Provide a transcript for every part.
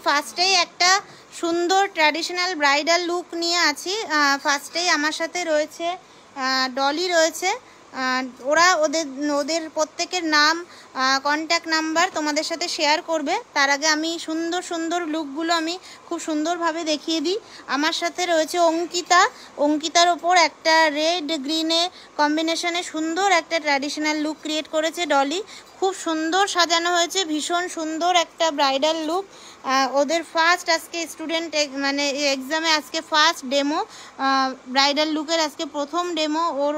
ফার্স্টেই একটা সুন্দর ট্র্যাডিশনাল ব্রাইডাল লুক নিয়ে আছি। ফার্স্টেই আমার সাথে রয়েছে ডলি রয়েছে। ওরা ওদের প্রত্যেকের নাম, কন্ট্যাক্ট নাম্বার তোমাদের সাথে শেয়ার করবে। তার আগে আমি সুন্দর সুন্দর লুকগুলো আমি খুব সুন্দরভাবে দেখিয়ে দিই। আমার সাথে রয়েছে অঙ্কিতার ওপর একটা রেড গ্রিনে কম্বিনেশনে সুন্দর একটা ট্র্যাডিশনাল লুক ক্রিয়েট করেছে ডলি। খুব সুন্দর সাজানো হয়েছে, ভীষণ সুন্দর একটা ব্রাইডাল লুক। ওদের ফার্স্ট আজকে স্টুডেন্ট মানে এক্সামে আজকে ফার্স্ট ডেমো, ব্রাইডাল লুকের আজকে প্রথম ডেমো ওর।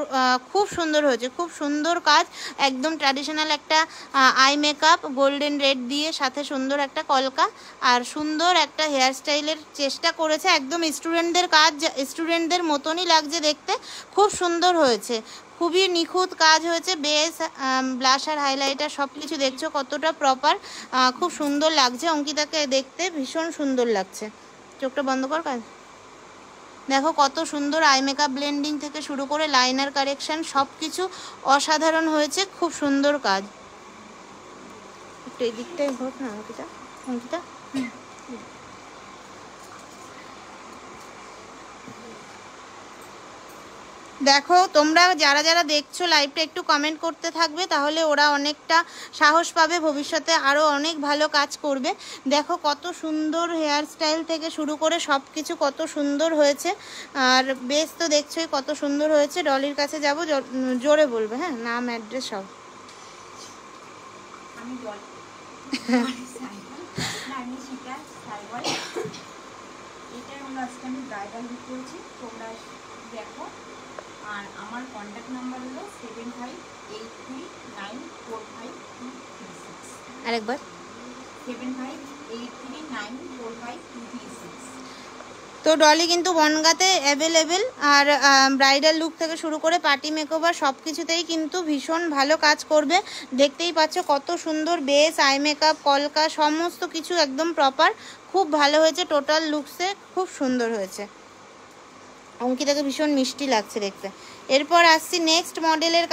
খুব সুন্দর হয়েছে, খুব সুন্দর কাজ, একদম ট্র্যাডিশনাল একটা আই মেকআপ গোল্ডেন রেড দিয়ে, সাথে সুন্দর একটা কলকা আর সুন্দর একটা হেয়ার স্টাইলের চেষ্টা করেছে। একদম স্টুডেন্টদের কাজ, স্টুডেন্টদের মতনই লাগছে দেখতে, খুব সুন্দর হয়েছে, খুবই নিখুঁত কাজ হয়েছে। বেস, ব্লাশার, হাইলাইটার সব কিছু দেখছো কতটা প্রপার, খুব সুন্দর লাগছে। অঙ্কিতাকে দেখতে ভীষণ সুন্দর লাগছে। চোখটা বন্ধ কর, কাজ দেখো কত সুন্দর আই মেকআপ ব্লেন্ডিং থেকে শুরু করে লাইনার কারেকশন সব কিছু অসাধারণ হয়েছে, খুব সুন্দর কাজ। একটু এই দিকটাই হোক না অঙ্কিতা। দেখো তোমরা যারা যারা দেখছো লাইভটা একটু কমেন্ট করতে থাকবে, তাহলে ওরা অনেকটা সাহস পাবে, ভবিষ্যতে আরও অনেক ভালো কাজ করবে। দেখো কত সুন্দর হেয়ার স্টাইল থেকে শুরু করে সব কিছু কত সুন্দর হয়েছে। আর বেশ তো দেখছোই কত সুন্দর হয়েছে। ডলির কাছে যাব, জোরে বলবে, হ্যাঁ, নাম অ্যাড্রেস সব। আর আমার কন্ট্যাক্ট নাম্বার হলো 7583945236। আরেকবার 7583945236। তো ডলি কিন্তু বনগাঁতে অ্যাভেলেবেল। আর ব্রাইডাল লুক থেকে শুরু করে পার্টি মেকওভার সব কিছুতেই কিন্তু ভীষণ ভালো কাজ করবে। দেখতেই পাচ্ছ কত সুন্দর বেস, আই মেকআপ, কলকা সমস্ত কিছু একদম প্রপার, খুব ভালো হয়েছে। টোটাল লুকসে খুব সুন্দর হয়েছে। অঙ্কিতাকে ভীষণ মিষ্টি লাগছে দেখতে। এরপর আসছি নেক্সট মডেলের কাছে।